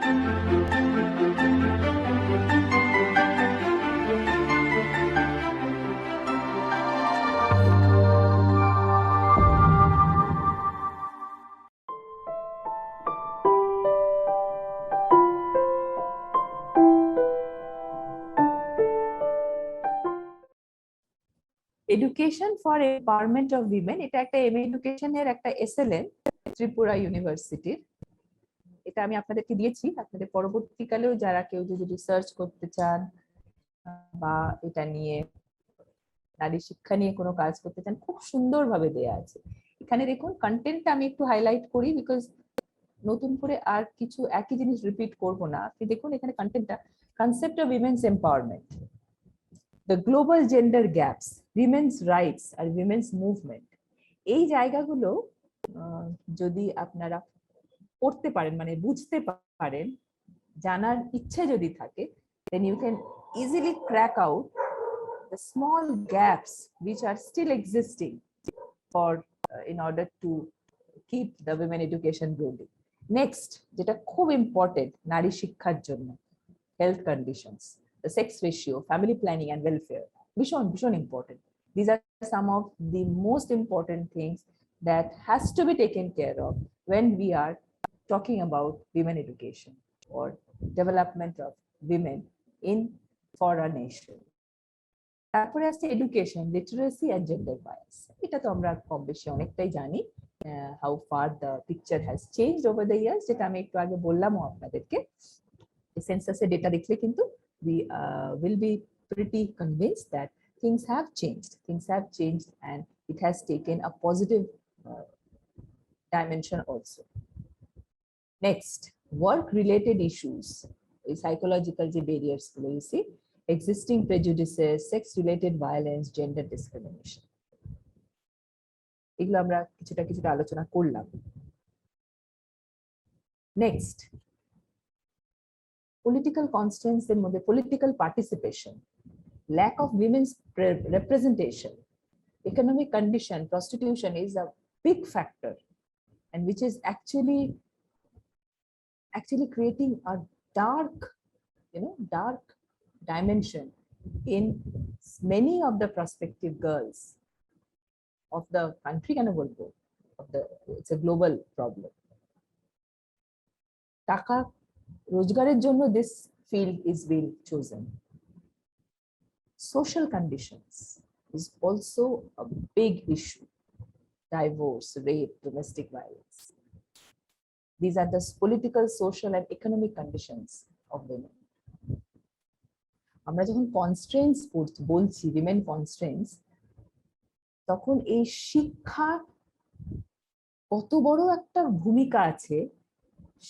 Education for empowerment of women, এটা একটা M এডুকেশনের একটা এসএলএম ত্রিপুরা ইউনিভার্সিটির। এটা আমি আপনাদেরকে দিয়েছি, আপনাদের পরবর্তীকালেও যারা কেউ যদি রিসার্চ করতে চান বা এটা নিয়ে নারী শিক্ষা নিয়ে কোনো কাজ করতে চান, খুব সুন্দরভাবে দেয়া আছে। এখানে দেখুন কন্টেন্টটা আমি একটু হাইলাইট করি, বিকজ নতুন করে আর কিছু একই জিনিস রিপিট করব না। আপনি দেখুন এখানে কন্টেন্টটা, concept of women's empowerment, the global gender gaps, women's rights আর women's movement, এই জায়গাগুলো যদি আপনারা পড়তে পারেন, মানে বুঝতে পারেন, জানার ইচ্ছে যদি থাকে, then you can easily crack out the small gaps which are still existing for in order to keep the women education growing. Next, যেটা খুব ইম্পর্টেন্ট নারী শিক্ষার জন্য, health conditions, the sex ratio, family planning and welfare, ভীষণ important. These are some of the most important things that has to be taken care of when we are talking about women education or development of women in for a nation. তারপরে আছে education, literacy and gender bias. এটা তো আমরা কম বেশি অনেকটাই জানি, how far the picture has changed over the years, যেটা আমি একটু আগে বললামও আপনাদেরকে। সেন্সাসের ডেটা দেখলে কিন্তু we will be pretty convinced that things have changed and it has taken a positive dimension also. Next, work related issues, psychological barriers, you see, existing prejudices, sex related violence, gender discrimination, এগুলো আমরা কিছুটা আলোচনা করলাম। Next, political constraints এর মধ্যে political participation, lack of women's representation, economic condition, prostitution is a big factor, and which is actually creating a dark dimension in many of the prospective girls of the country, it's a global problem. টাকা রোজগারের জন্য this field is being chosen. Social conditions is also a big issue. Divorce, rape, domestic violence. These are the political, social and economic conditions of women. আমরা যখন constraints বলছি, women constraints, তখন এই শিক্ষা কত বড় একটা ভূমিকা আছে,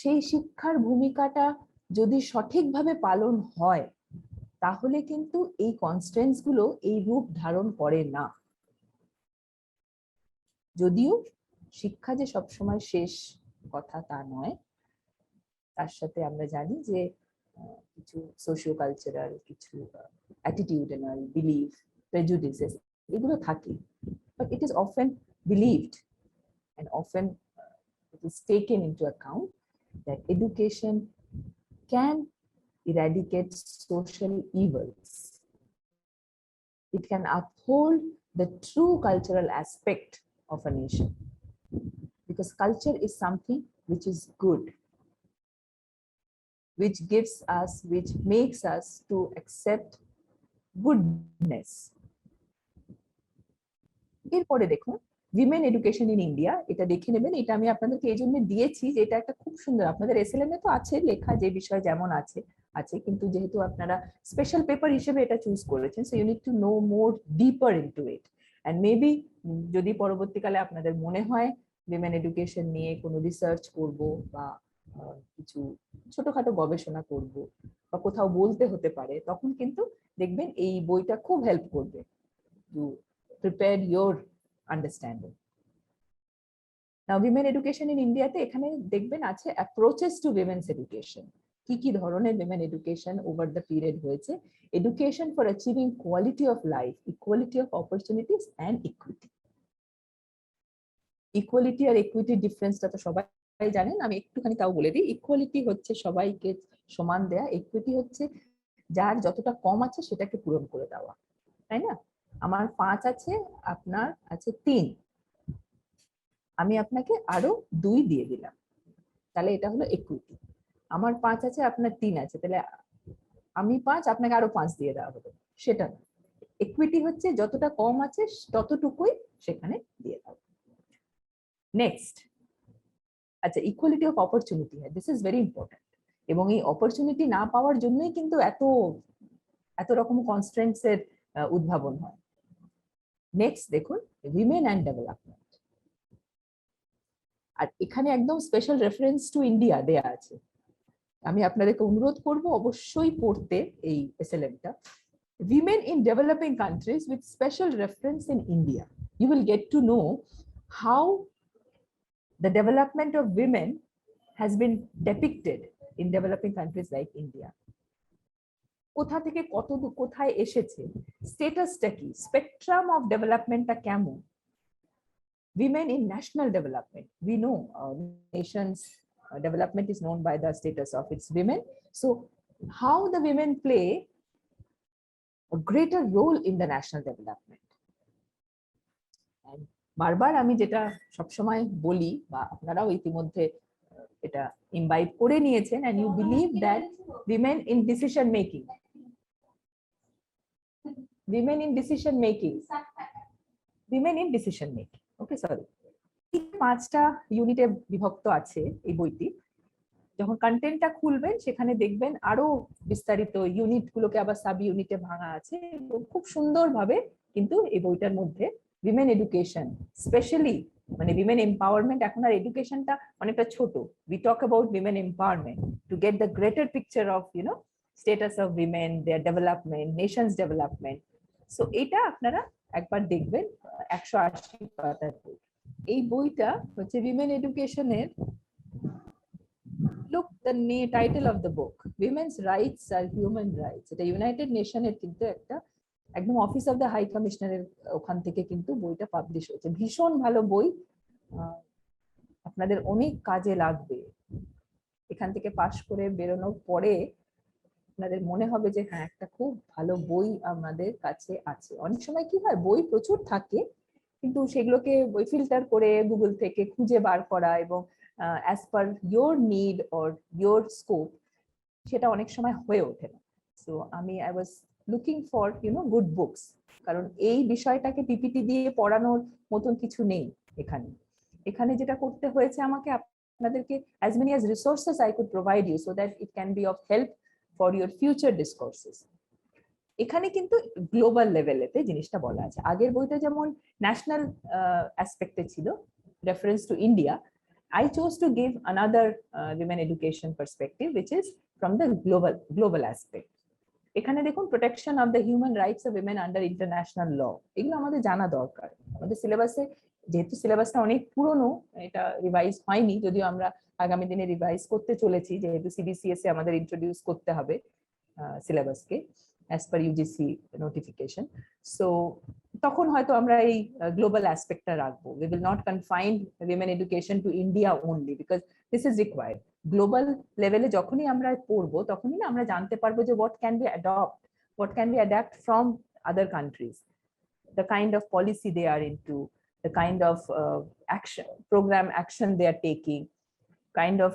সেই শিক্ষার ভূমিকাটা যদি সঠিকভাবে পালন হয়, তাহলে কিন্তু এই কনস্ট্রেন্টস গুলো এই রূপ ধারণ করে না। যদিও শিক্ষা যে সবসময় শেষ কথা তা নয়, তার সাথে আমরা জানি যে কিছু সোশিও কালচারাল, কিছু অ্যাটিটিউডনাল, বিলিফ, প্রেজুডিসেস এগুলো থাকে, but it is often believed and often it is taken into account that education can eradicate social evils. It can uphold the true cultural aspect of a nation, because culture is something which is good, which makes us to accept goodness. এরপরে দেখুন women education in India, এটা দেখে নেবেন। এটা আমি আপনাদেরকে এই জন্য দিয়েছি যে এটা একটা খুব সুন্দর, আপনাদের এসএলএম এ তো আছে লেখা, যে বিষয় যেমন আছে, কিন্তু যেহেতু আপনারা স্পেশাল পেপার হিসেবে এটা চুজ করেছেন, so you need to know more deeper into it. And maybe যদি পরবর্তীকালে আপনাদের মনে হয় উইমেন এডুকেশন নিয়ে কোনো রিসার্চ করব বা কিছু ছোটখাটো গবেষণা করব বা কোথাও বলতে হতে পারে, তখন কিন্তু দেখবেন এই বইটা খুব হেল্প করবে to prepare your understanding. Now, women education in India তে এখানে দেখবেন আছে approaches to women's education, কি ধরনের women education over the period হয়েছে, education for achieving quality of life, equality of opportunities and equity. Equality R equity difference টা তো সবাই জানেন, আমি একটুখানি তাও বলে দিই। ইকুয়ালিটি হচ্ছে সবাইকে সমান দেয়া, ইকুইটি হচ্ছে যার যতটা কম আছে সেটাকে পূরণ করে দেওয়া, তাই না? আমার 5 আছে, আপনার আছে 3, আমি আপনাকে আরো 2 দিয়ে দিলাম, তাহলে এটা হলো ইকুইটি। আমার 5 আছে, আপনার 3 আছে, তাহলে আমি 5, আপনাকে আরো 5 দিয়ে দেওয়া হলো, সেটা না। ইকুইটি হচ্ছে যতটা কম আছে ততটুকুই সেখানে দিয়ে দাও। নেক্সট, আচ্ছা, equality of opportunity, this is very important. এবং এই অপরচুনিটি না পাওয়ার জন্যই কিন্তু এত রকম কনস্ট্রেন্টস এর উদ্ভাবন হয়। নেক্সট দেখুন, উইমেন অ্যান্ড ডেভেলপমেন্ট। আর এখানে একদম স্পেশাল রেফারেন্স টু ইন্ডিয়া দেয়া আছে। আমি আপনাদেরকে অনুরোধ করব অবশ্যই পড়তে এই এসএলএমটা। Women in developing countries with special reference in India. You will get to know how the development of women has been depicted in developing countries like India. কোথা থেকে কত কোথায় এসেছে, স্ট্যাটাসটা কি, স্পেকট্রাম অফ ডেভেলপমেন্টটা কেমন। Women in national development, we know nations development is known by the status of its women. So how the women play a greater role in the national development. And বারবার আমি যেটা সবসময় বলি, বা আপনারাও ইতিমধ্যে এটা ইমবাইব করে নিয়েছেন, and you believe that women in decision making, women in decision making, okay, sorry, 5টা ইউনিটে বিভক্ত আছে এই বইটি। যখন কন্টেন্টটা খুলবেন সেখানে দেখবেন আরো বিস্তারিত ইউনিট গুলোকে আবার সাব ইউনিটে ভাঙা আছে, এবং খুব সুন্দরভাবে কিন্তু এই বইটার মধ্যে উইমেন এডুকেশন, স্পেশালি মানে উইমেন এম্পাওয়ারমেন্ট, এখন আর এডুকেশনটা অনেকটা ছোট, we talk about women empowerment to get the greater picture of status of women, their development, nations development. So এটা আপনারা একবার দেখবেন, 180 পাতার বই। এই বইটা হচ্ছে উইমেন এডুকেশনের, look the title of the book, women's rights are human rights, এটা ইউনাইটেড নেশনের কিন্তু একটা একদম অফিস অফ দ্য হাই কমিশনারের ওখান থেকে কিন্তু বইটা পাবলিশ হয়েছে। ভীষণ ভালো বই, আপনাদের অনেক কাজে লাগবে। এখান থেকে পাশ করে বেরোনোর পরে আপনাদের মনে হবে যে হ্যাঁ, একটা খুব ভালো বই আমাদের কাছে আছে। অনেক সময় কি হয়, বই প্রচুর থাকে কিন্তু সেগুলোকে বই ফিল্টার করে গুগল থেকে খুঁজে বার করা এবং as per your need or your scope সেটা অনেক সময় হয়ে ওঠে না। So I was looking for good books, কারণ এই বিষয়টাকে পিপিটি দিয়ে পড়ানোর মতন কিছু নেই এখানে। এখানে যেটা করতে হয়েছে আমাকে, আপনাদেরকে as many as resources I could provide you so that it can be of help for your future discourses. এখানে কিন্তু গ্লোবাল লেভেলেতে জিনিসটা বলা আছে। আগের বইটা যেমন ন্যাশনাল অ্যাসপেক্টে ছিল, reference to India, I chose to give another women education perspective, which is from the global aspect. এখানে দেখুন, protection of the human rights of women under international law, এগুলো আমাদের জানা দরকার। আমাদের সিলেবাসে, যেহেতু সিলেবাসটা অনেক পুরনো, এটা রিভাইজ হয়নি, যদিও আমরা আগামী দিনে রিভাইজ করতে চলেছি, যেহেতু সিবিসিএস আমাদের ইন্ট্রোডিউস করতে হবে সিলেবাসকে as per UGC notification. So তখন হয়তো আমরা এই গ্লোবাল অ্যাসপেক্টটা রাখবো। We will not confine women education to India only because this is required. Global লেভেলে যখনই আমরা পড়বো তখনই না আমরা জানতে পারবো যে what can we adopt, what can we adapt from other countries, the kind of policy they are into, the kind of action they are taking, kind of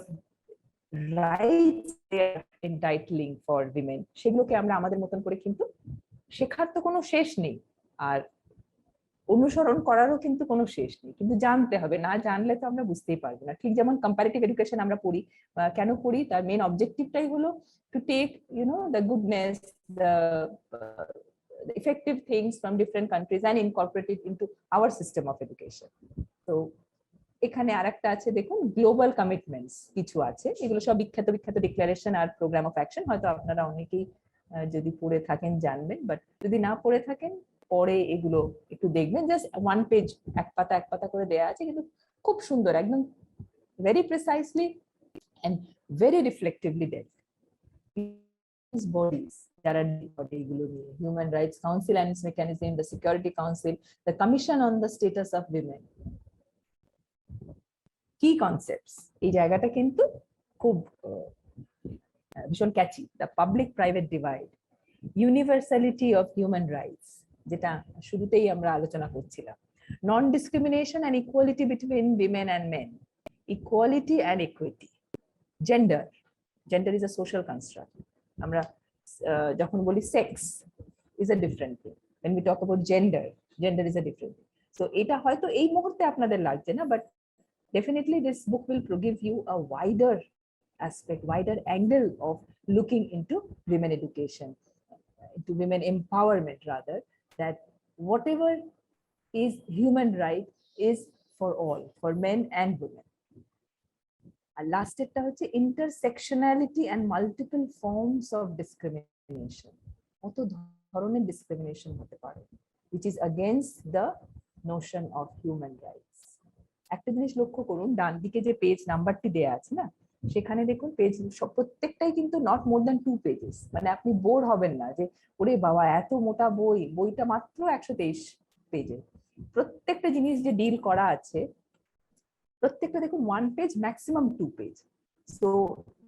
rights they are entitling for women, সেগুলোকে আমরা আমাদের মতন করে কিন্তু শেখার তো কোনো শেষ নেই, আর অনুসরণ করারও কিন্তু কোনো শেষ নেই, কিন্তু জানতে হবে, না জানলে তো আমরা বুঝতেই পারবো না। ঠিক যেমন কম্পারেটিভ এডুকেশন আমরা পড়ি, কেন পড়ি, তার মেইন অবজেক্টিভটাই হলো to take the goodness, the effective things from different countries and incorporate it into our system of education. So এখানে আরেকটা আছে দেখুন, গ্লোবাল কমিটমেন্টস কিছু আছে, এগুলো সব বিখ্যাত ডিক্লারেশন আর প্রোগ্রাম অফ অ্যাকশন, হয়তো আপনারা অনেকেই যদি পড়ে থাকেন জানবেন, বাট যদি না পড়ে থাকেন পরে এগুলো একটু দেখবেন, জাস্ট 1 পেজ, এক পাতা করে দেয়া আছে, কিন্তু খুব সুন্দর, একদম very precisely and very reflectively that bodies যারা এগুলো নিয়ে, human rights council and its mechanism, the Security Council, the Commission on the Status of Women. কি কনসেপ্টস, এই জায়গাটা কিন্তু খুব ভীষণ catchy. The public private divide, universality of human rights, যেটা শুরুতেই আমরা আলোচনা করছিলাম, non discrimination and equality between women and men, equality and equity, gender, gender is a social construct. আমরা যখন বলি sex is a different thing, when we talk about gender, gender is a different thing. So এটা হয়তো এই মুহূর্তে আপনাদের লাগছে না, but definitely this book will give you a wider aspect, wider angle of looking into women education, into women empowerment rather, that whatever is human right is for all, for men and women. আর লাস্টেরটা হচ্ছে intersectionality and multiple forms of discrimination, কত ধরনের discrimination হতে পারে, which is against the notion of human rights. একটা জিনিস লক্ষ্য করুন, ডান দিকে যে পেজ নাম্বারটি দেয়া আছে না, সেখানে দেখুন পেজ প্রত্যেকটাই কিন্তু নট মোর দ্যান 2 পেজেস, মানে আপনি বোর হবেন না যে ওরে বাবা এত মোটা বই, বইটা মাত্র 123 পেজে। প্রত্যেকটা জিনিস যে ডিল করা আছে, প্রত্যেকটা দেখুন 1 page, maximum 2 page. So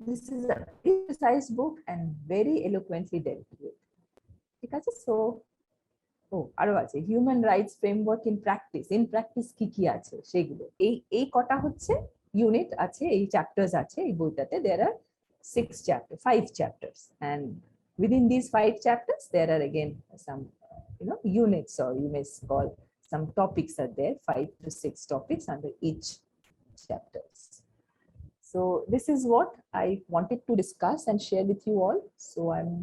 this is a very precise book and very eloquently dealt with. ঠিক আছে? সো আরো আছে human rights framework in practice কি কি আছে সেগুলো, এই কটা হচ্ছে ইউনিট আছে, এই চ্যাপ্টার্স আছে এই বইটাতে। there are 5 chapters, and within these 5 chapters there are again some units, or you may call some topics are there, 5 to 6 topics under each chapters. So this is what I wanted to discuss and share with you all. So I'm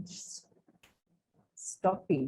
stopping